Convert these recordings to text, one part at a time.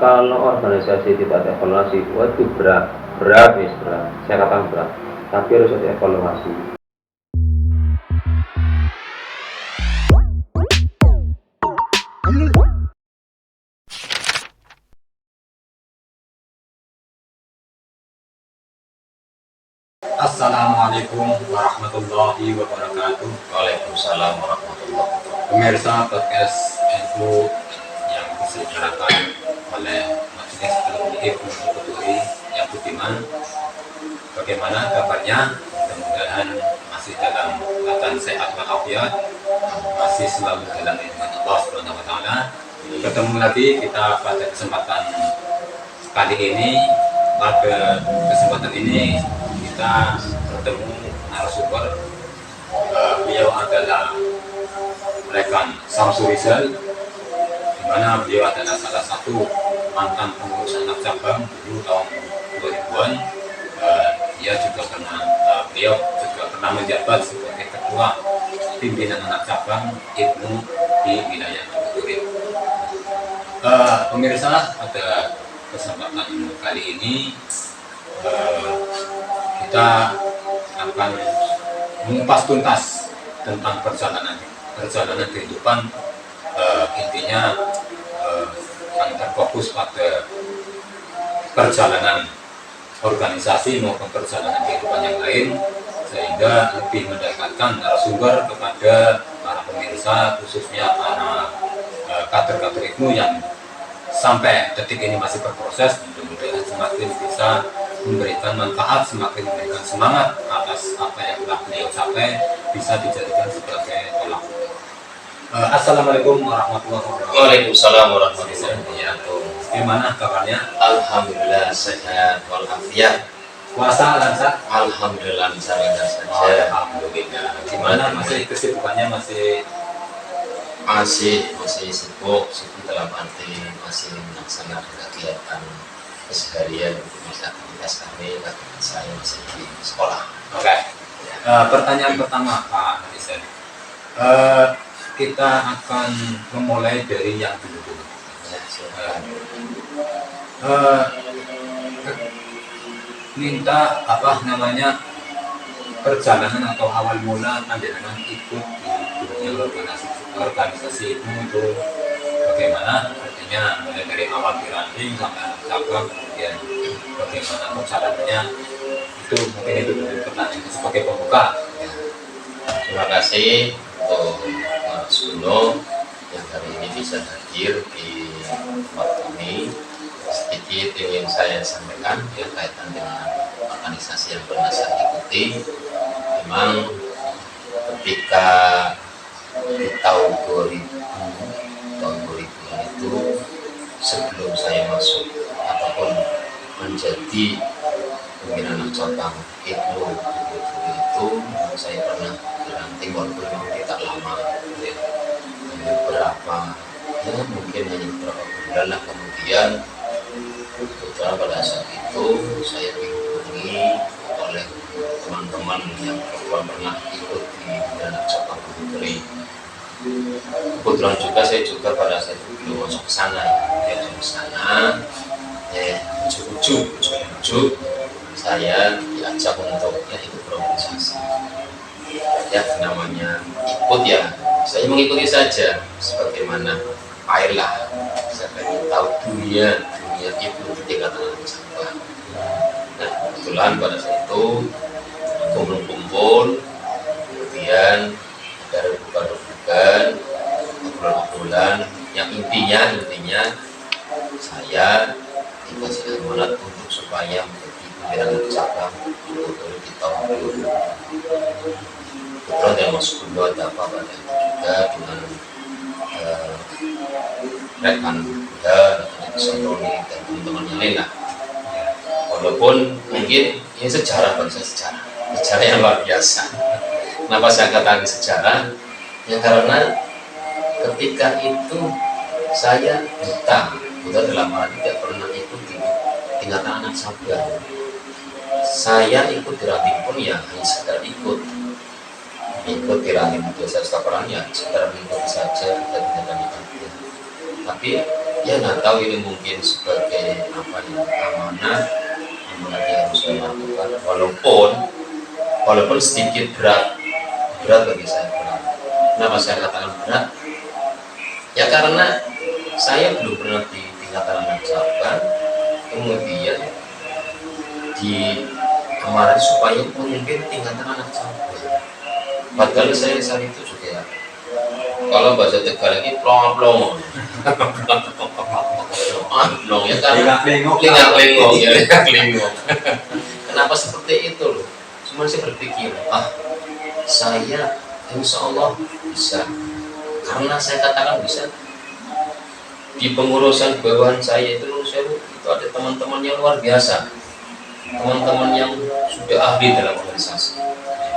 Kalau organisasi tidak ada evaluasi, waduh berat, berat, berat. Saya katakan berat, tapi harus ada evaluasi. Assalamualaikum warahmatullahi wabarakatuh. Waalaikumsalam warahmatullahi wabarakatuh. Pemirsa podcast info yang diselenggarakan oleh Majelis Ulama Ibnu Quturi yang budiman. Bagaimana kabarnya? Mudah-mudahan masih dalam keadaan sehat walafiat, masih selalu dalam lindungan Allah Subhanahu wa taala. Ketemu lagi kita pada kesempatan kali ini. Pada kesempatan ini kita bertemu narasumber. Beliau adalah rekan Samsul Rizal, di mana beliau adalah salah satu mantan pengurus anak cabang dulu tahun 2000-an. Beliau juga pernah menjabat sebagai ketua pimpinan anak cabang Ibnu di wilayah Quturi. Pemirsa, pada kesempatan kali ini kita akan mengupas tuntas tentang perjalanan kehidupan. Intinya akan terfokus pada perjalanan organisasi maupun perjalanan kehidupan yang lain, sehingga lebih mendekatkan narasumber kepada para pemirsa, khususnya para kader-kader Ibnu yang sampai detik ini masih berproses. Mudah-mudahan semakin bisa memberikan manfaat, semakin memberikan semangat atas apa yang telah beliau capai, bisa dijadikan sebagai tolak ukur. Assalamualaikum warahmatullahi wabarakatuh. Waalaikumsalam warahmatullahi wabarakatuh. Gimana kabarnya? Alhamdulillah sehat walafiat. Puasa lancar? Alhamdulillah lancar saja. Alhamdulillah. Gimana masih kesibukannya masih sibuk dalam arti masih melaksanakan kegiatan keseharian, aktivitas kami, aktivitas saya masih di sekolah. Oke. Pertanyaan pertama Pak Rizal, kita akan memulai dari yang dulu. Minta perjalanan atau awal mula panjenengan ikut di dunia organisasi itu bagaimana? Artinya mulai dari awal diranding sampai anak cabang, kemudian bagaimana perjalanannya, itu mungkin itu pertanyaan sebagai pembuka. Terima kasih untuk Mas Guno yang hari ini bisa hadir di tempat kami. Sedikit ingin saya sampaikan kaitan dengan organisasi yang pernah saya ikuti. Memang ketika di tahun 2000 itu, sebelum saya masuk ataupun menjadi pimpinan cabang Ibnu itu, saya pernah dilantik walaupun memang tidak lama, hanya mungkin hanya beberapa bulan lah. Kemudian kebetulan pada saat itu saya dihubungi oleh teman-teman yang pernah ikut di anak cabang Quturi. Kebetulan juga saya pada saat itu belum masuk ke sana, ujuk-ujuk saya diajak untuk ikut berorganisasi. Namanya ikut saya mengikuti saja, sebagaimana airlah saya pengen tahu dunia itu di tingkat anak cabang. Nah, kebetulan pada saat itu kumpul, kemudian ada rebukan, obrolan yang intinya saya dikasih amanat untuk supaya menjadi pimpinan cabang di tahun 2000. Kebetulan yang masuk dulu ada apa pada itu juga dengan rekan muda, Sonroni dan teman-teman yang lain lah. Walaupun mungkin ini sejarah yang luar biasa. Kenapa saya katakan sejarah? Karena ketika itu saya buta dalam arti tidak pernah ikut di tingkatan anak cabang. Saya ikut di ranting pun hanya sekedar ikut di ranting biasa sekarang sekedar mengikuti saja dan tidak ikut. Tapi ya nggak tahu ini mungkin sebagai apa ya, amanah yang harus saya lakukan, walaupun sedikit berat bagi saya. Kenapa saya katakan berat? Ya karena saya belum pernah di tingkatan anak cabang, kemudian di kemarin supaya memimpin tingkatan anak cabang. Padahal saya saat itu juga, kalau bahasa Tegal lagi plong-plong ya karena lingak-lingok ya, lingak-lingok. Kenapa seperti itu loh? Cuma saya berpikir, saya insya Allah bisa, karena saya katakan bisa. Di pengurusan bawahan saya itu ada teman-teman yang luar biasa, teman-teman yang sudah ahli dalam organisasi,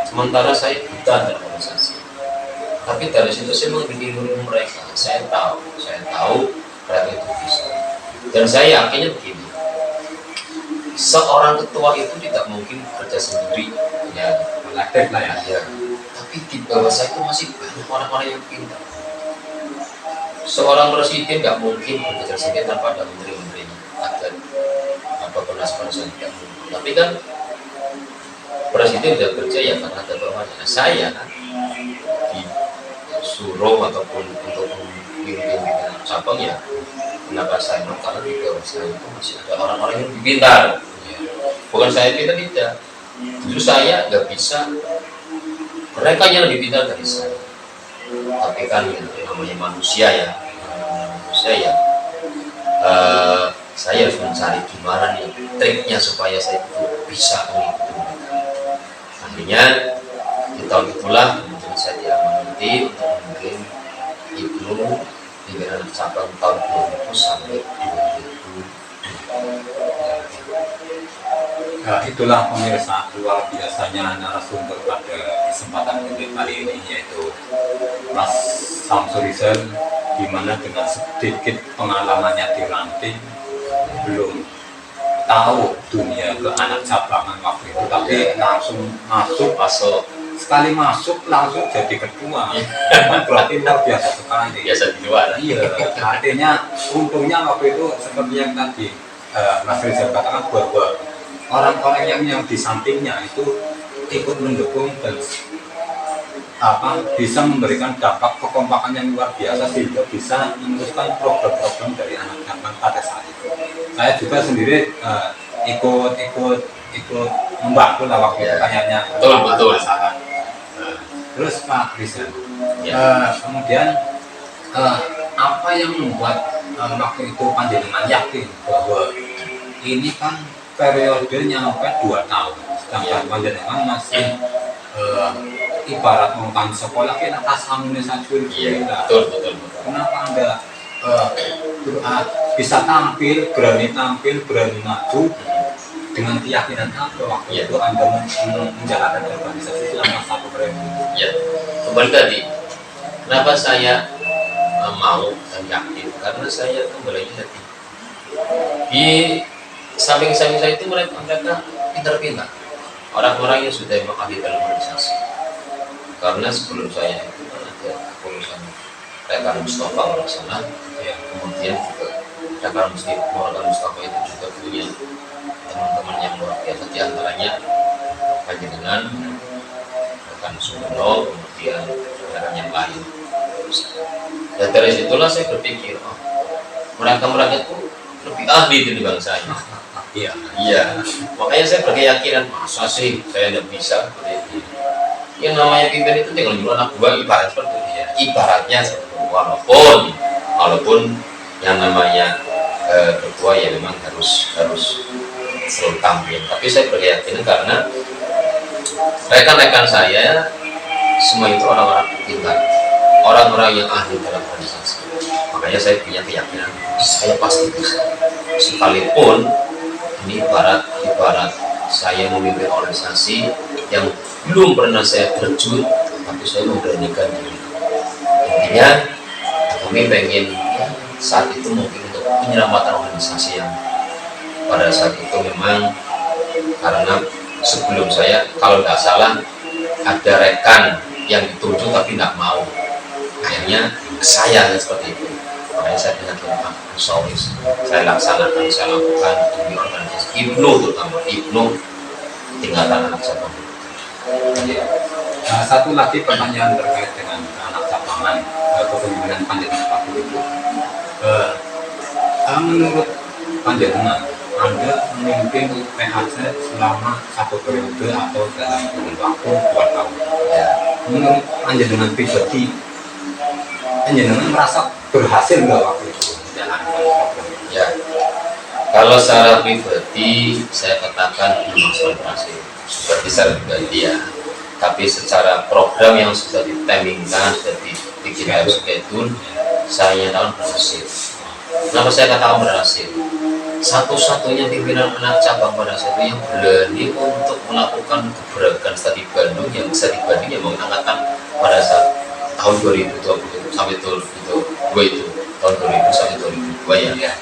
sementara saya buta dalam organisasi. Tapi dari situ saya mendidik mereka. Saya tahu mereka itu bisa. Dan saya yakinnya begini, seorang ketua itu tidak mungkin bekerja sendiri, ya, kolektif lah ya. ya. Tapi di bawah saya itu masih banyak orang-orang yang pintar. Seorang presiden nggak mungkin bekerja sendiri tanpa ada menteri-menterinya, ada apa penasihat tidak mungkin. Tapi kan presiden sudah kerja ya karena ada bawahnya. Nah, saya disuruh ataupun untuk memimpin cabang ya, kenapa saya mau? Karena di bawah saya itu masih ada orang-orang yang lebih pintar. Bukan saya pintar, tidak. Justru saya nggak bisa, mereka yang lebih pintar dari saya. Tapi kan namanya manusia ya, saya harus mencari gimana nih triknya supaya saya bisa mengikuti mereka. Akhirnya di tahun itulah kemudian saya diamanati untuk memimpin Ibnu pimpinan cabang tahun 2000 sampai 2000. Nah, itulah pemirsa luar biasanya narasumber pada kesempatan kali ini, yaitu Mas Samsul Rizal, di mana dengan sedikit pengalamannya di ranting belum tahu dunia ke anak cabangan waktu itu, tapi langsung masuk, sekali masuk langsung jadi ketua. Kan berarti luar biasa sekali. Biasa di luar. Iya, artinya untungnya waktu itu seperti yang tadi Mas Rizal katakan, bahwa orang-orang yang di sampingnya itu ikut mendukung dan bisa memberikan dampak kekompakan yang luar biasa sehingga bisa meneruskan program-program dari anak cabang pada saat itu. Saya juga sendiri ikut membantu lah waktu itu kayaknya. Betul. Terus Pak Rizal, Ya. kemudian apa yang membuat waktu itu panjenengan yakin bahwa ini kan periodenya sampai 2 tahun, sedangkan panjenengan masih ibarat mau sekolah kita asamune saja. Betul. Kenapa Anda bisa berani tampil, berani maju dengan keyakinan apa waktu itu Anda menjalankan organisasi selama 1 periode? Ya, kembali tadi, kenapa saya mau dan yakin? Karena saya kembali tadi di samping saya itu mereka pintar-pintar, orang-orang yang sudah ahli dalam organisasi. Karena sebelum saya itu kan ada urusan Rekan Mustafa kalau salah, ya, kemudian juga Rekan Mustafa itu juga punya teman-teman yang luar biasa, di antaranya panjenengan, Rekan Sumono, kemudian rekan yang lain. Dan dari situlah saya berpikir, mereka itu lebih ahli dibanding saya. Iya. Makanya saya berkeyakinan, masa sih saya tidak bisa. Yang namanya pimpin itu tinggal dulu anak buah, ibarat seperti itu ya. Ibaratnya seperti itu. Walaupun yang namanya ketua ya memang harus selalu tampil. Tapi saya berkeyakinan karena rekan-rekan saya semua itu orang-orang pintar, orang-orang yang ahli dalam organisasi. Makanya saya punya keyakinan saya pasti bisa. Sekalipun ini ibarat saya memimpin organisasi yang belum pernah saya terjun, tapi saya memberanikan diri. Intinya kami pengen saat itu mungkin untuk penyelamatan organisasi yang pada saat itu memang, karena sebelum saya kalau tidak salah ada rekan yang ditunjuk tapi tidak mau, akhirnya saya seperti itu. makanya saya dengan Pak Musawis saya laksanakan, saya lakukan di organisasi Ibnu, terutama Ibnu tingkatan anak cabang. Ya. Satu lagi pertanyaan terkait dengan anak cabangan kepemimpinan panjenengan Pak Guru. Menurut panjenengan, Anda memimpin PAC selama satu periode atau dalam kurun waktu 2 tahun. Ya, Menurut panjenengan pribadi, panjenengan merasa berhasil nggak waktu itu menjalankan program? ya. Kalau secara pribadi saya katakan belum maksimal berhasil. Seperti secara pribadi ya. Tapi secara program yang sudah ditemingkan, sudah dibikin schedule, saya tahu berhasil. Kenapa saya katakan berhasil? Satu-satunya pimpinan anak cabang pada saat itu yang berani untuk melakukan gebrakan studi Bandung yang bisa dibanding yang mengangkatan pada saat tahun 2020 sampai 2002 itu, tahun 2000 sampai 2002 ya.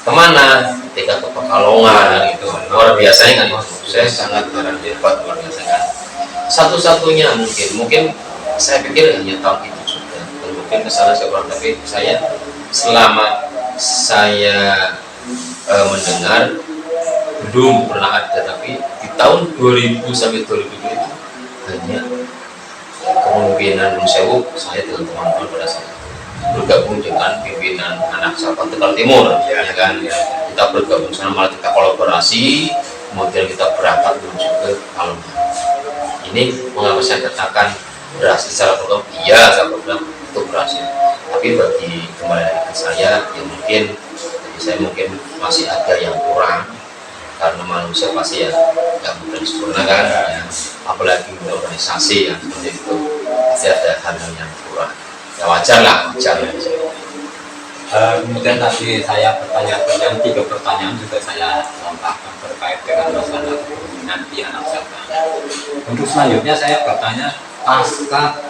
Kemana? Ketika ke Pekalongan itu luar biasa kan itu. Saya sangat hebat luar biasa kan. Satu-satunya mungkin saya pikir hanya tahun itu juga. Dan mungkin kesalahan saya kurang, tapi saya selama saya mendengar belum pernah ada, tapi di tahun 2000 sampai 2002 itu hanya kepemimpinan Sewu saya dengan teman-teman pada saat itu bergabung dengan pimpinan anak cabang Tegal Timur ya kan, kita bergabung sana, malah kita kolaborasi, kemudian kita berangkat menuju ke Palembang. Ini mengapa saya katakan berhasil secara program? Iya, secara program itu berhasil, tapi bagi kembali lagi ke saya ya mungkin saya mungkin masih ada yang kurang, karena manusia pasti ya nggak mudah sempurna kan ya. Apalagi organisasi yang seperti itu pasti ada hal-hal yang kurang ya, wajar lah. Kemudian tadi saya pertanyaan 3 pertanyaan juga saya lontarkan terkait dengan masalah kepemimpinan di anak cabang. Untuk selanjutnya saya bertanya, pasca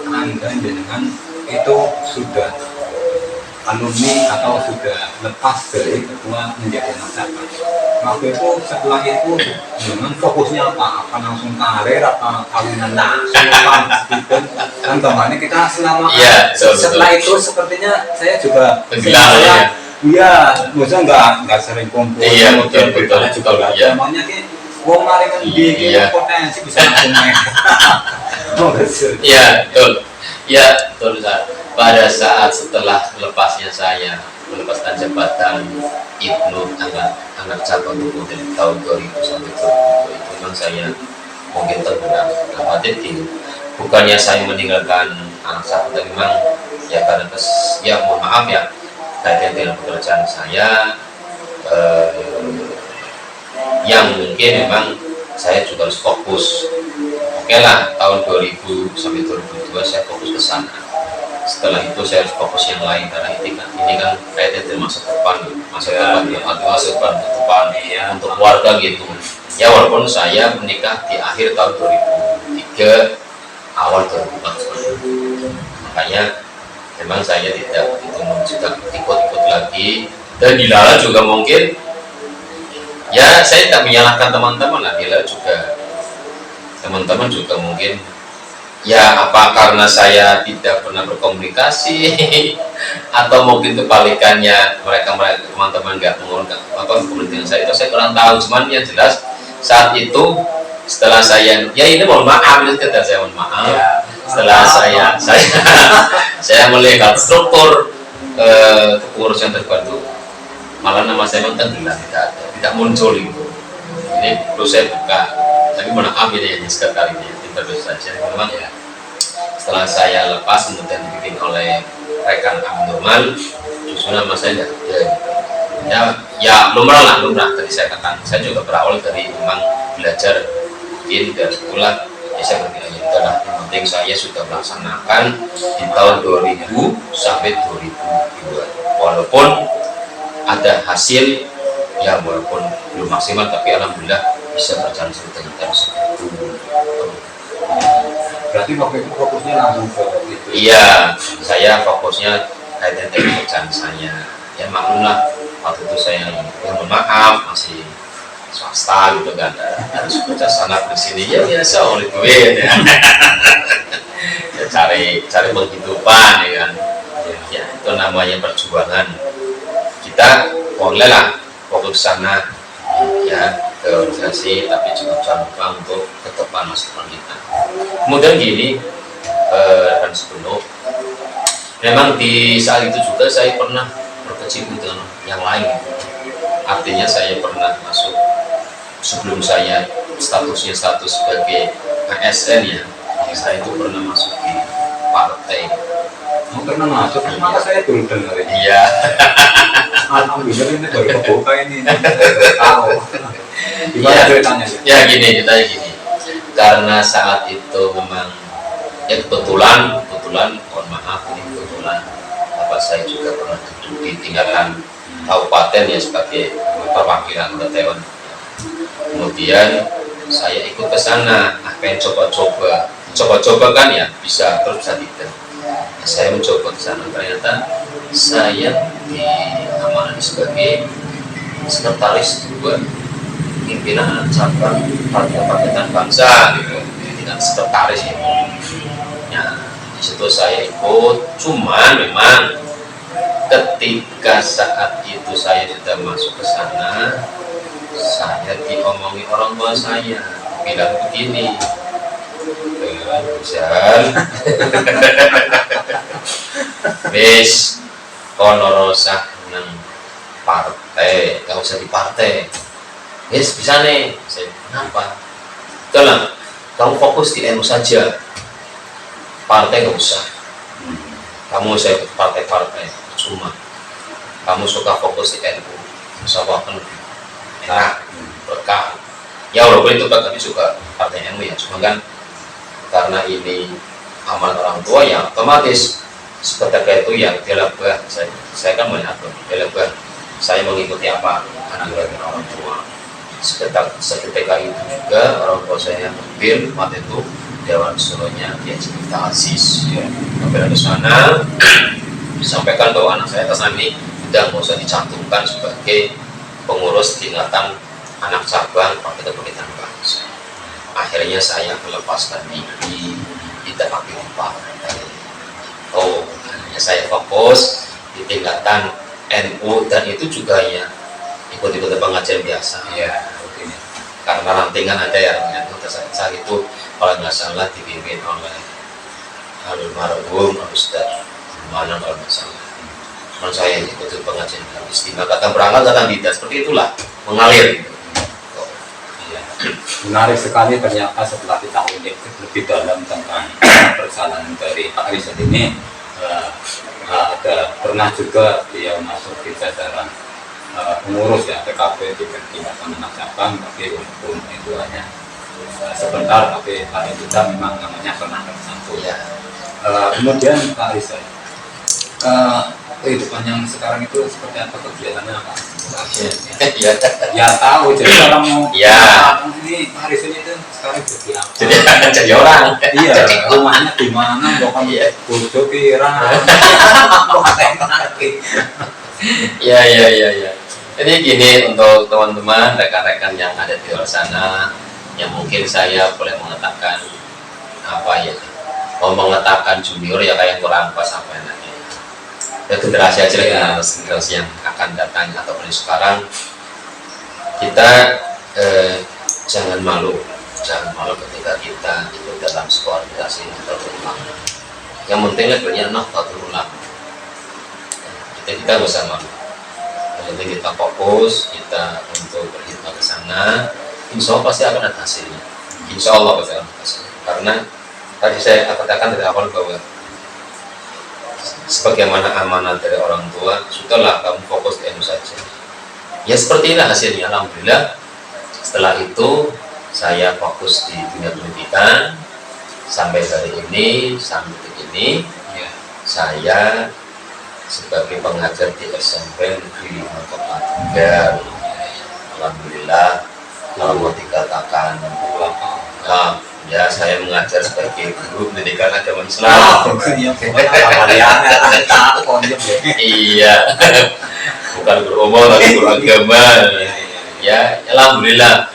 Anda dengan itu sudah alumni atau sudah lepas dari ketua menjadi anak cabang, waktu itu setelah itu dengan fokusnya apa langsung karir apa kawinan langsung apa gitu kan kemarin kita selama setelah itu sepertinya saya juga iya maksudnya nggak sering kumpul, betul juga ya. Namanya ki wong mari ngendi potensi bisa langsung main. Iya betul pada saat setelah lepasnya saya melepaskan jabatan Ibnu anak cabang dari tahun 2000 sampai 2002 itu memang saya mungkin terberat bukannya saya meninggalkan anak cabang, tapi memang ya karena ya mohon maaf ya kaitan dengan pekerjaan saya yang mungkin memang saya juga harus fokus. Oke lah, tahun 2000 sampai 2002 saya fokus ke sana. Setelah itu saya harus fokus yang lain, karena ini kan kaitan dengan masa depan ya, untuk keluarga gitu ya. Walaupun saya menikah di akhir tahun 2003 awal 2004, makanya memang saya tidak ikut lagi, dan Dilala juga mungkin ya saya tidak menyalahkan teman-teman lah. Dilala juga teman-teman juga mungkin ya apa karena saya tidak pernah berkomunikasi atau mungkin kebalikannya mereka teman-teman nggak mengurungkan apa kepentingan saya, itu saya kurang tahu. Cuman yang jelas saat itu setelah saya ya ini mohon maaf ini kata saya mohon maaf ya, setelah saya melihat struktur kepengurusan terbantu, malah nama saya memang tenggelam, tidak muncul itu. Ini perlu saya buka, tapi mohon maaf ini hanya sekali ini interview saja memang ya. Setelah saya lepas kemudian dibimbing oleh rekan Abdurrahman, justru nama saya tidak ada ya lumrah tadi saya katakan. Saya juga berawal dari memang belajar mungkin dari sekolah ya, saya berpikir ya itulah yang penting saya sudah melaksanakan di tahun 2000 sampai 2002, walaupun ada hasil ya walaupun belum maksimal, tapi alhamdulillah bisa berjalan seperti itu. Berarti waktu itu fokusnya langsung ke itu? Iya, saya fokusnya kaitan dengan pekerjaan saya. Ya maklumlah waktu itu saya mohon maaf masih swasta gitu kan, harus kerja sana di sini ya biasa oleh duit ya. Ya cari penghidupan ya kan. Ya itu namanya perjuangan. Kita boleh lah fokus sana ya ke organisasi, tapi juga jangan lupa untuk tetap masukan kita. Kemudian gini, rekan sebelum, memang di saat itu juga saya pernah berkecimpung dengan yang lain. Artinya saya pernah masuk, sebelum saya statusnya status sebagai ASN ya, saya itu pernah masuk di partai. Pernah masuk, malah saya belum dengar ini. Iya. Alhamdulillah ini baru kebuka ini. Tahu. Gimana Ya, ceritanya? ya gini, ceritanya gini. Karena saat itu memang ya kebetulan, mohon maaf ini kebetulan, bapak saya juga pernah duduk di tingkatan kabupaten ya sebagai perwakilan anggota dewan. Kemudian saya ikut ke sana, pengen coba-coba kan ya, bisa terus bisa tidak. Nah, saya mencoba ke sana, ternyata saya diamanai sebagai sekretaris juga pimpinan cabang Partai Kebangkitan Bangsa gitu, dengan sekretaris itu. Nah, di situ saya ikut, cuman memang ketika saat itu saya sudah masuk ke sana, saya diomongi orang tua saya, bilang begini, Rizal, wis kono rosah nang partai, gak usah di partai. Yes, bisa nih. Saya, kenapa? Tolong, kamu fokus di NU saja. Partai gak usah. Kamu saya ikut partai-partai, cuma kamu suka fokus di NU, usahakan enak, berkah. Ya walaupun itu kan kami suka partai NU ya, cuma kan karena ini amanat orang tua ya otomatis seketika itu ya dilebah. Saya kan melihat dilebah. Saya mengikuti apa anjuran orang tua. Seketika itu juga orang tua saya ambil waktu itu Dewan Suruhnya diajak kita asis ya. Sampai ke sana disampaikan bahwa anak saya kesana ini tidak usah dicantumkan sebagai pengurus tingkatan anak cabang Partai Kebangkitan Bangsa. Akhirnya saya melepaskan diri, tidak aktif di partai. Akhirnya saya fokus di tingkatan NU dan itu juga ya ikut-ikut pengajian biasa. Iya, Karena rantingan ada yang NU saat itu kalau nggak salah dipimpin oleh almarhum Ustaz mana kalau nggak salah. Cuman saya ikut pengajian istimewa, kata berangkat kata tidak, seperti itulah mengalir. Gitu. Menarik sekali ternyata setelah kita ulik lebih dalam tentang perjalanan dari Pak Rizal ini, ada pernah juga dia masuk di jajaran pengurus ya PKB di tingkatan anak cabang, tapi walaupun itu hanya sebentar, tapi paling tidak memang namanya pernah tersambung ya. Kemudian Pak Rizal, kehidupan yang sekarang itu seperti apa, kegiatannya apa? Ya tahu, jadi kalau mau ini hari Senin itu sekarang jadi apa? Jadi orang. Iya, rumahnya di mana? Pokoknya bojo kira. Iya. Jadi gini, untuk teman-teman, rekan-rekan yang ada di luar sana, yang mungkin saya boleh mengatakan apa ya? Mau mengatakan junior ya kayak kurang pas apa enaknya. Ya generasi aja ya, generasi yang akan datang ataupun sekarang, kita jangan malu ketika kita ikut dalam sebuah organisasi atau ulama. Yang penting levelnya nahdlatul ulama. Kita nggak usah malu. Yang penting kita fokus, kita untuk berkhidmat ke sana. Insya Allah pasti akan ada hasilnya. Insya Allah pasti akan ada hasilnya. Karena tadi saya katakan dari awal bahwa sebagaimana amanat dari orang tua, sudahlah kamu fokus di NU saja. Ya seperti inilah hasilnya, alhamdulillah. Setelah itu saya fokus di dunia pendidikan sampai hari ini, sampai begini ya, saya sebagai pengajar di SMP Negeri Kota Tegal. Alhamdulillah, kalau mau dikatakan ya saya mengajar sebagai guru pendidikan agama Islam. Iya, bukan guru umum tapi guru agama. Ya, alhamdulillah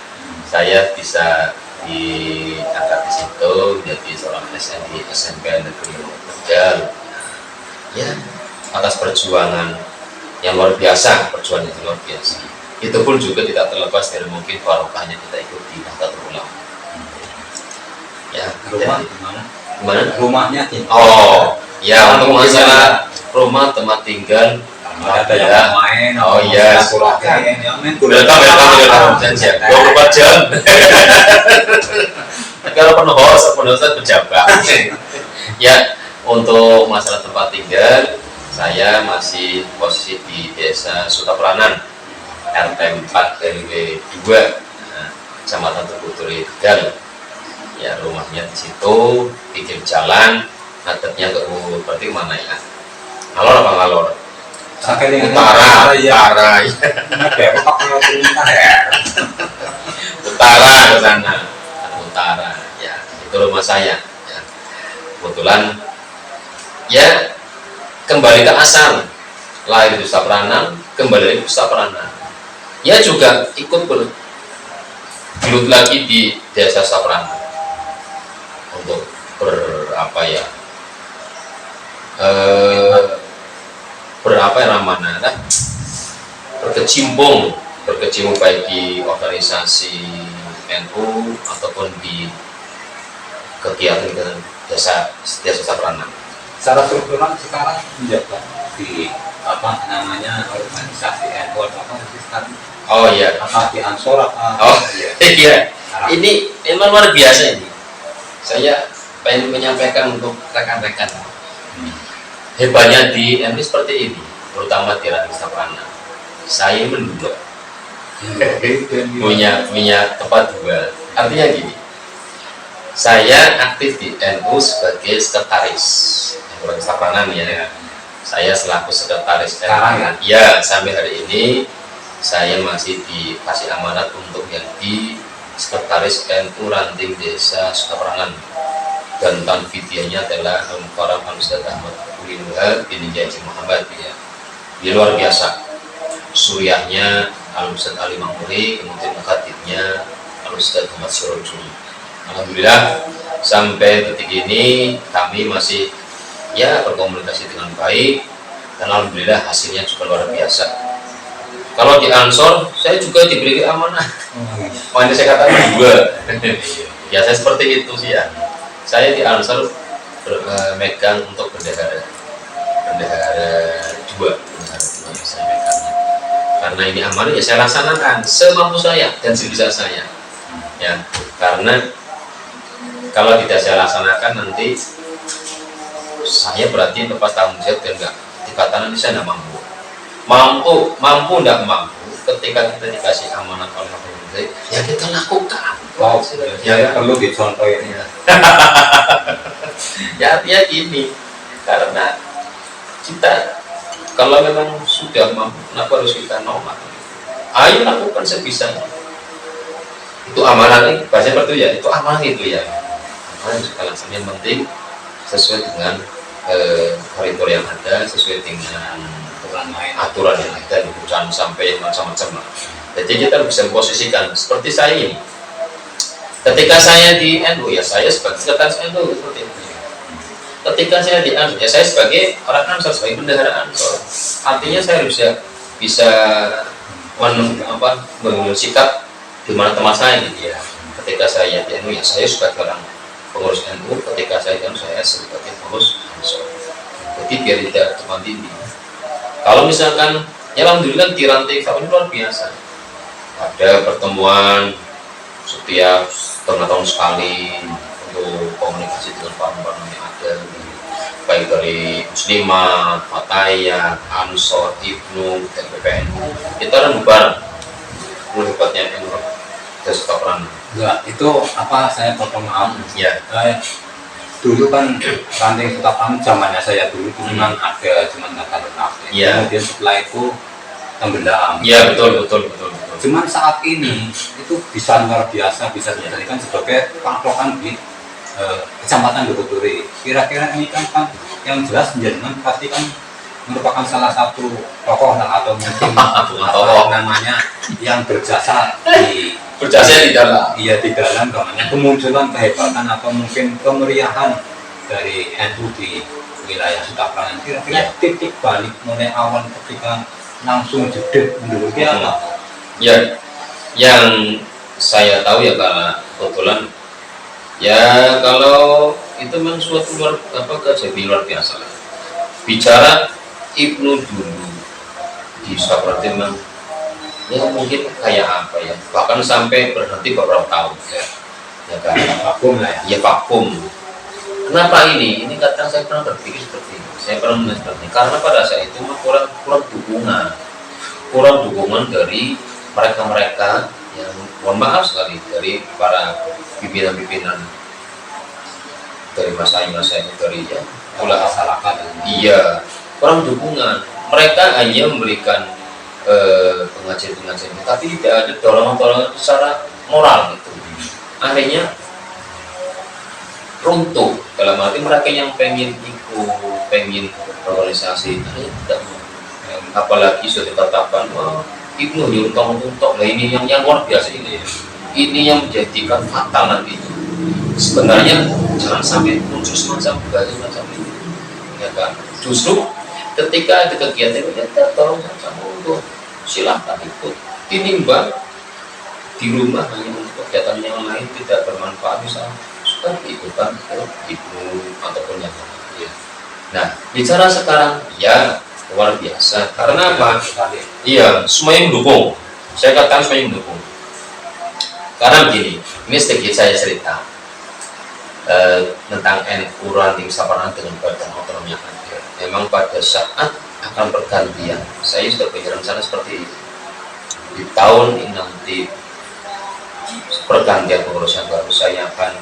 saya bisa diangkat di situ menjadi seorang SN di SMP Negeri Tegal. Ya, atas perjuangan yang luar biasa, perjuangan yang luar biasa. Itu pun juga tidak terlepas dari mungkin barokahnya kita ikuti Nahdlatul Ulama. Ya, Rumah jadi- di mana? gimana? Rumahnya di Oh, ya untuk Mungkin masalah rumah tempat tinggal, ada yang ya. main, Oh, iya. yang main welcome saja. 24 jam. Kalau penuh host pejabat. Ya, untuk masalah tempat tinggal, saya masih posisi di Desa Sutapranan, RT 4 RW 2, Kecamatan Tuguturi Tegal. Ya, rumahnya di situ, pinggir jalan, ngadepnya ke berarti mana ya? Ngalor apa ngalor? Utara, ya. utara, ya. Utara ke sana, utara, ya itu rumah saya. Ya. Kebetulan, ya kembali ke asal, lahir di Sutapranan, kembali lagi ke Sutapranan. Ya juga ikut bergelut lagi di Desa Sutapranan untuk berapa ya? Berapa yang namanya? Berkecimpung baik di organisasi NU ataupun di kegiatan desa Sutapranan. Secara struktural sekarang menjabat di apa namanya organisasi NU atau apa sekarang Oh iya, apa di Ansor apa? oh iya, ini memang luar biasa ini. Saya pengen menyampaikan untuk rekan-rekan. Hebatnya di NU seperti ini, terutama di Radio Sutapranan. Saya menduga punya tempat dua. Artinya gini, saya aktif di NU sebagai sekretaris Radio Sutapranan ya. Saya selaku sekretaris Sekarang ya? Ya, sampai hari ini saya masih dikasih amanat untuk menjadi sekretaris NU Ranting Desa Sutapranan, dan tanfidianya adalah Al-Mukarram Al-Ustadz Ahmad Kulinuha bin Jaji Muhammad ya. Dia luar biasa. Suriahnya Al-Ustadz Ali Makmuri, kemudian mukadibnya Al-Ustadz Ahmad Sirojul. Alhamdulillah sampai detik ini kami masih ya berkomunikasi dengan baik, dan alhamdulillah hasilnya juga luar biasa. Kalau di Ansor saya juga diberi amanah. Makanya saya katakan dua. Ya saya seperti itu sih ya. Saya di Ansor megang untuk bendahara dua yang saya megangnya. Karena ini amanah ya saya laksanakan semampu saya dan sebisa saya. Ya, karena kalau tidak saya laksanakan nanti saya berarti lepas tanggung jawab dan enggak dikatakan nanti saya tidak mampu tidak mampu ketika kita dikasih amanat oleh Allah ya kita lakukan. Oh, ya perlu dicontohin ya. Ya artinya gini, karena kita kalau memang sudah mampu, kenapa harus kita nolak? Ayo lakukan sebisanya. Itu amanat, bahasa seperti itu ya, itu amanat itu ya. Amanat kita laksanakan, yang penting sesuai dengan koridor yang ada, sesuai dengan aturan yang ada, jangan sampai macam-macam. Jadi kita bisa memposisikan seperti saya ini. Ketika saya di NU ya saya sebagai sekretaris NU seperti itu. Ketika saya di Ansor ya saya sebagai orang Ansor, sebagai bendahara Ansor. Artinya saya bisa mengambil sikap di mana teman saya gitu ya. Ketika saya di NU ya saya sebagai orang pengurus NU, ketika saya di NU saya sebagai pengurus Ansor. Jadi biar tidak tumpang tindih. Kalau misalkan ya alhamdulillah di ranting ini luar biasa. Ada pertemuan setiap setengah tahun sekali untuk komunikasi dengan partner yang ada, baik dari Muslimat, Fatayat, Ansor, Ibnu, dan PPNU. Kita kan bareng. Hebatnya NU Desa Sutapranan. Enggak, itu apa saya potong maaf. Ya. Dulu kan ranting Sutapranan zamannya saya dulu cuman nggak ada kafe. Ya. Kemudian setelah itu tenggelam. Iya betul. Cuman saat ini itu bisa luar biasa, bisa dijadikan sebagai patokan di Kecamatan Tuguturi. Kira-kira ini kan yang jelas jenengan pasti kan merupakan salah satu tokoh atau mungkin tokoh namanya yang berjasa di dalam namanya kemunculan kehebatan atau mungkin kemeriahan dari NU di wilayah Sutaplana. Kira-kira titik balik mulai awal ketika langsung jedek menurut apa? Ya, yang saya tahu ya karena kebetulan ya kalau itu memang suatu kejadian luar biasa lah. Bicara Ibnu dulu di Surakarta memang ya mungkin kayak apa ya, bahkan sampai berhenti beberapa tahun ya kan, Vakum lah ya. ya vakum. Kenapa ini kadang saya pernah berpikir seperti ini, saya pernah menulis seperti ini, karena pada saat itu kurang dukungan dari mereka yang mohon maaf sekali dari para pimpinan dari masa dari ya Mulai masyarakat. iya, kurang dukungan. Mereka hanya memberikan pengajian, tapi tidak ada dorongan secara moral gitu. Akhirnya runtuh, dalam arti mereka yang pengen berorganisasi akhirnya tidak mau. Apalagi sudah dikatakan Ibnu nyuntok lah, ini yang luar biasa ini yang menjadikan fatal nanti. Sebenarnya jangan sampai muncul semacam ini ya kan. Justru ketika ada kegiatan kita tolong sama untuk silahkan ikut, tinimbang di rumah hanya untuk kegiatan yang lain tidak bermanfaat, misalnya suka ikutan Ibnu ataupun yang lain. Nah, bicara sekarang ya luar biasa, karena apa? Iya, semuanya mendukung. Saya katakan semuanya mendukung. Karena begini, ini sedikit saya cerita tentang NU Ranting Saparana dengan Badan Otonomi yang ada. Memang pada saat akan pergantian, saya sudah punya rencana seperti itu. Di tahun ini nanti pergantian pengurusan baru, saya akan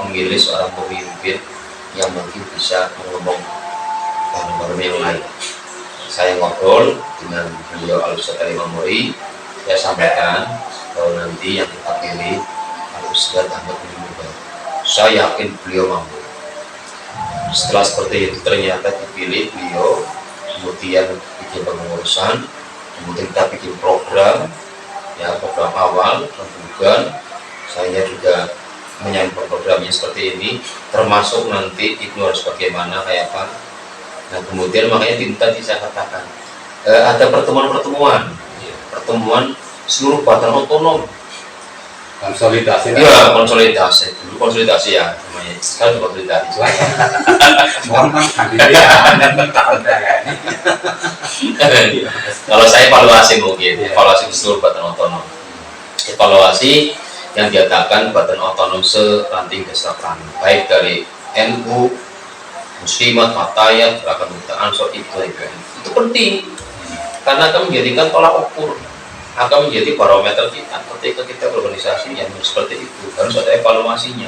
memilih seorang pemimpin yang mungkin bisa mengomong baru yang lain. Saya ngobrol dengan beliau Al-Ustaz Imam Muri, saya sampaikan bahwa nanti yang kita pilih Al-Ustaz Ahmad bin Mubarak. Saya yakin beliau mampu. Setelah seperti itu ternyata dipilih beliau, kemudian bikin pengurusan, kemudian kita bikin program, ya program awal, kemudian saya juga menyampaikan programnya seperti ini, termasuk nanti itu harus bagaimana kayak apa. Nah kemudian makanya tadi saya katakan ada pertemuan seluruh badan otonom, konsolidasi. Iya, konsolidasi ya namanya. Sekarang konsolidasi. Mohon maaf ya. Kalau saya evaluasi mungkin, evaluasi seluruh badan otonom. Evaluasi yang diadakan badan otonom seranting desa Prana, baik dari NU, Muslimat, Fatayat, Gerakan Bukti Ansor, itu penting karena akan menjadikan tolak ukur, akan menjadi barometer kita ketika kita berorganisasi yang seperti itu. Harus ada evaluasinya.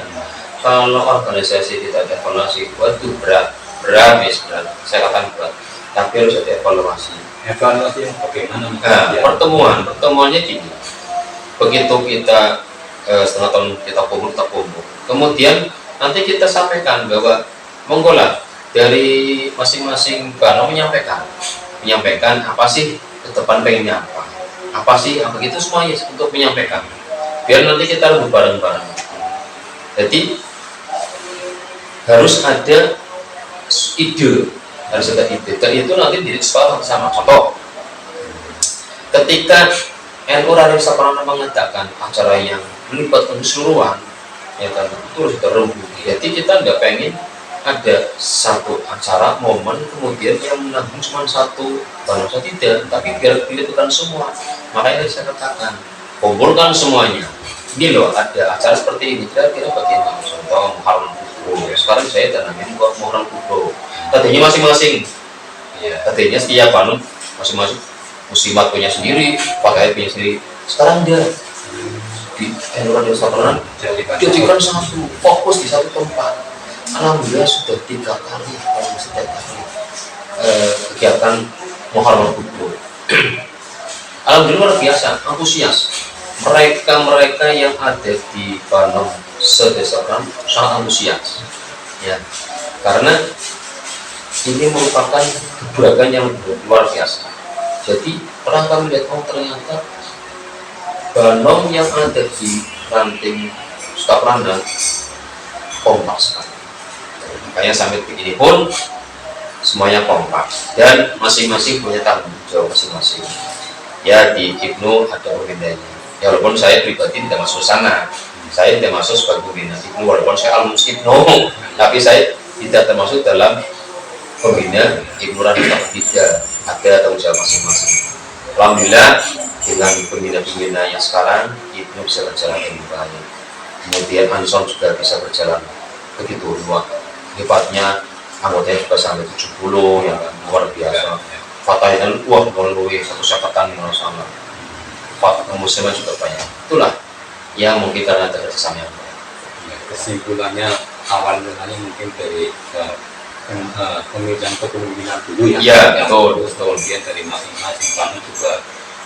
Kalau organisasi tidak ada evaluasi, waduh berat. Saya katakan berat, tapi harus ada evaluasi. Evaluasi yang bagaimana? Nah, pertemuannya gini, begitu kita setengah tahun kita kumpul, kemudian nanti kita sampaikan bahwa monggo lah dari masing-masing badan menyampaikan apa sih ke depan pengennya apa sih begitu semuanya untuk menyampaikan, biar nanti kita lebih bareng-bareng. Jadi harus ada ide, dan itu nanti disepakati sama. Contoh, ketika NU Ranting Saparana mengadakan acara yang melibatkan keseluruhan, ya kan, itu harus terumbu. Jadi kita nggak pengen ada satu acara momen kemudian yang menanggung cuma satu bangsa, tidak, tapi biar dilibatkan semua. Makanya saya katakan kumpulkan semuanya. Ini loh ada acara seperti ini, kira-kira bagaimana? Contoh Muharram Kubro, sekarang saya tanamin buat Muharram Kubro. Tadinya masing-masing, ya, tadinya setiap anu masing-masing Muslimat punya sendiri, Fatayat punya sendiri. Sekarang dia di NU Desa Saparana jadikan satu, fokus di satu tempat. Alhamdulillah sudah 3 kali kegiatan Muharram Kubro. Alhamdulillah luar biasa, antusias. Mereka yang ada di Banom sedesa sangat antusias, ya, karena ini merupakan gebrakan yang luar biasa. Jadi pernah kami lihat, ternyata Banom yang ada di Ranting Sutaplana kompak sekali. Makanya sampai begini pun semuanya kompak dan masing-masing punya tanggung jawab masing-masing. Ya di Ibnu ada pembinanya. Ya walaupun saya pribadi tidak masuk sana, saya tidak masuk sebagai pembina Ibnu, walaupun saya alumnus Ibnu, tapi saya tidak termasuk dalam pembina Ibnu Radita. Tidak, ada tanggung jawab masing-masing. Alhamdulillah dengan pembina-pembina yang sekarang Ibnu bisa berjalan dengan baik. Kemudian Anson juga bisa berjalan begitu hebatnya, anggotanya juga sampai 70 yang luar biasa. Fatahnya wah melalui satu syakatan yang sama. Fatah muslimah juga banyak. Itulah yang mungkin karena ada kerjasama yang baik. Kesimpulannya awal mulanya mungkin dari pemilihan kepemimpinan dulu ya. Iya, betul. Terus kemudian dari masing-masing bangun juga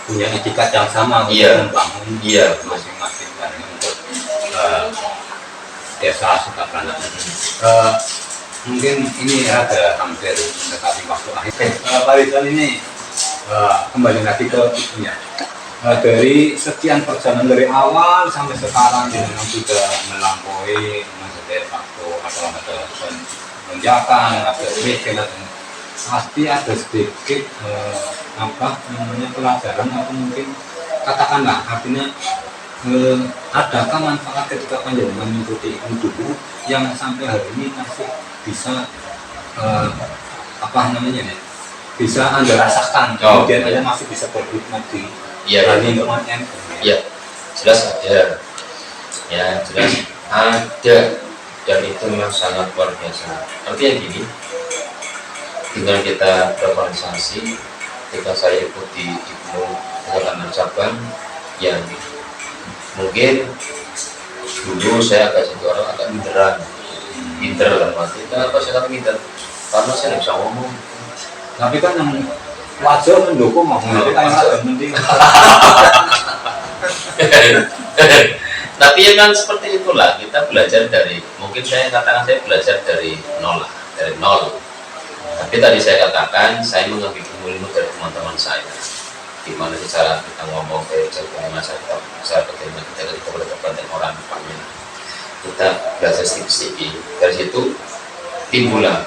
punya etikat yang sama untuk Iya. membangun masing-masing kan untuk desa Sukaprana. Mungkin ini ada hampir mendekati waktu akhir. Pak Rizal ini kembali lagi ke itunya. Dari sekian perjalanan dari awal sampai sekarang dengan sudah melampaui menjadi faktor atau ada lonjakan, ada trigger, pasti ada sedikit apa namanya pelajaran atau mungkin katakanlah artinya adakah manfaat ketika panjenengan mengikuti ilmu dulu yang sampai hari ini masih bisa apa namanya ya, bisa Anda rasakan kemudian Anda masih bisa berkhidmat di lingkungan Iya, jelas ada. Ya, jelas ada, dan itu memang sangat luar biasa. Artinya gini, dengan kita berorganisasi, ketika saya ikut di Ibnu Tengah Cabang, yang mungkin dulu saya agak jadi orang agak minderan, minder dalam arti, kenapa saya kata minder? Karena saya nggak bisa ngomong. tapi kan yang wajar mendukung mau tapi kayak penting. Tapi ya kan seperti itulah, kita belajar dari, mungkin saya katakan saya belajar dari nol lah, dari nol. Tapi tadi saya katakan saya mengambil ilmu dari teman-teman saya, gimana sih cara kita ngomong, bagaimana cara bagaimana kita berdebat dengan orang depannya. Kita belajar sedikit-sedikit, dari situ timbullah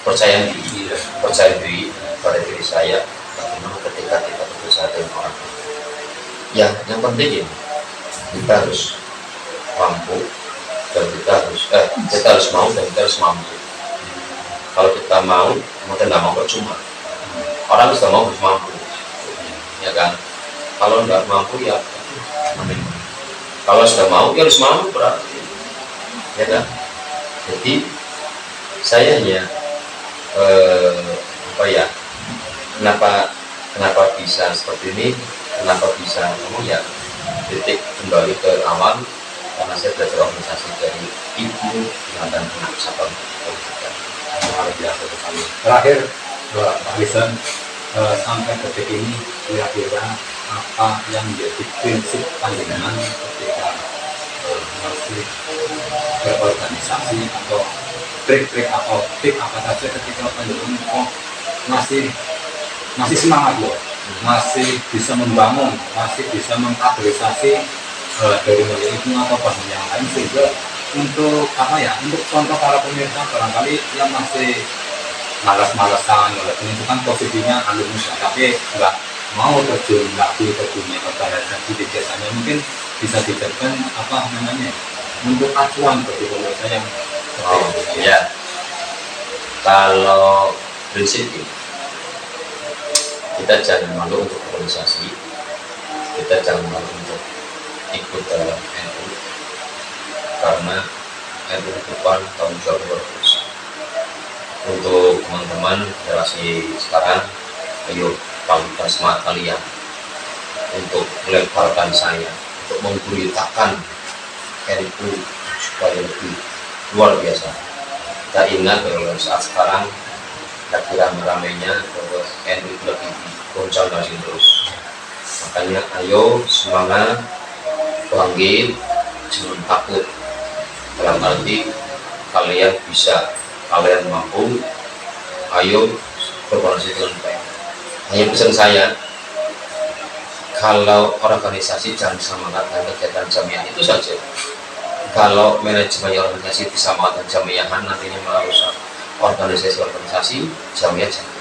percaya diri pada diri saya, bagaimana ketika kita berusaha dengan orang. Ya, yang penting ini kita harus mampu dan kita harus mau dan kita harus mampu. Kalau kita mau, kemudian nggak mau percuma. Orang sudah mau harus mampu, ya kan? Kalau nggak mampu ya, amin. Kalau sudah mau, ya harus mampu berarti, ya kan? Jadi saya hanya apa ya? Kenapa bisa seperti ini? Kenapa bisa kamu ya titik kembali ke awal, karena saya belajar organisasi dari Ibnu dan Sabang. Luar biasa sekali. Terakhir Pak Rizal, sampai detik ini kira-kira apa yang menjadi prinsip panjenengan ketika masih berorganisasi atau trik-trik atau tip apa saja ketika panjenengan masih semangat loh, masih bisa membangun, masih bisa mengkaderisasi dari mulai itu atau bahan yang lain, sehingga untuk apa ya, untuk contoh para pemirsa barangkali yang masih malas-malasan, walaupun itu kan posisinya alumni tapi nggak mau terjun lagi ke dunia organisasi di desanya, mungkin bisa dijadikan apa namanya untuk acuan bagi pemirsa yang Ya, kalau prinsip ini, kita jangan malu untuk organisasi, kita jangan malu untuk ikut dalam NU, karena NU ke depan tahun 2020. Untuk teman-teman generasi sekarang, ayo bangkitkan semangat kalian untuk melemparkan saya, untuk menggulitakan NU supaya lebih luar biasa. Kita ingat bahwa saat sekarang lagi rame-ramenya bahwa NU lebih goncang dan terus. Makanya ayo semangat, bangkit, jangan takut. Dalam arti kalian bisa, kalian mampu, ayo berkoordinasi dengan baik. Hanya pesan saya, kalau organisasi jangan semangat dan kegiatan jamiah itu saja. kalau manajemen organisasi disamakan jamiahan nantinya merusak organisasi jamiah jangan.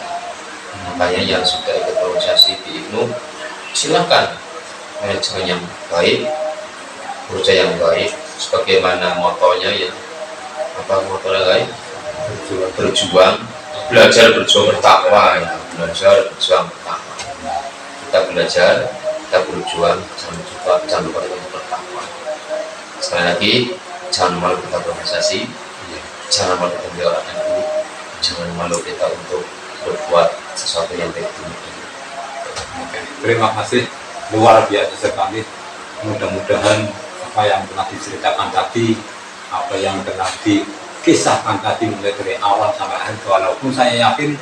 Makanya yang sudah ikut organisasi di IPNU silakan manajemen yang baik, kerja yang baik, sebagaimana motonya ya, apa motonya guys? Berjuang, belajar berjuang bertakwa ya. Belajar berjuang bertakwa. Kita belajar, kita berjuang, jangan lupa kita bertakwa. Sekali lagi, jangan malu kita berorganisasi, jangan malu kita menjadi orang NU, jangan malu kita untuk berbuat sesuatu yang baik. Oke, terima kasih, luar biasa sekali. Mudah-mudahan apa yang telah diceritakan tadi, apa yang telah dikisahkan tadi mulai dari awal sampai akhir, walaupun saya yakin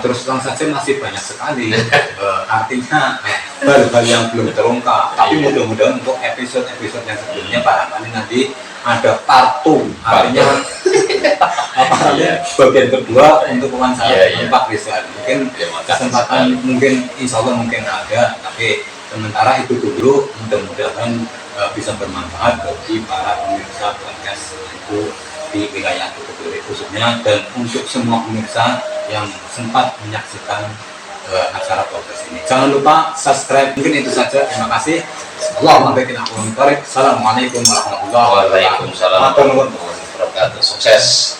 terus terang saja masih banyak sekali artinya hal-hal yang belum terungkap, tapi mudah-mudahan untuk episode-episode yang sebelumnya barangkali nanti ada part 2, artinya apa namanya bagian kedua untuk wawancara Pak Rizal. Mungkin kesempatan mungkin insya Allah mungkin ada, tapi sementara itu dulu mudah-mudahan bisa bermanfaat bagi para pemirsa podcast itu di wilayah Bukit khususnya, dan untuk semua pemirsa yang sempat menyaksikan acara podcast ini. Jangan lupa subscribe. Mungkin itu saja. Terima kasih. Assalamualaikum warahmatullahi wabarakatuh. Waalaikumsalam warahmatullahi wabarakatuh. Sukses.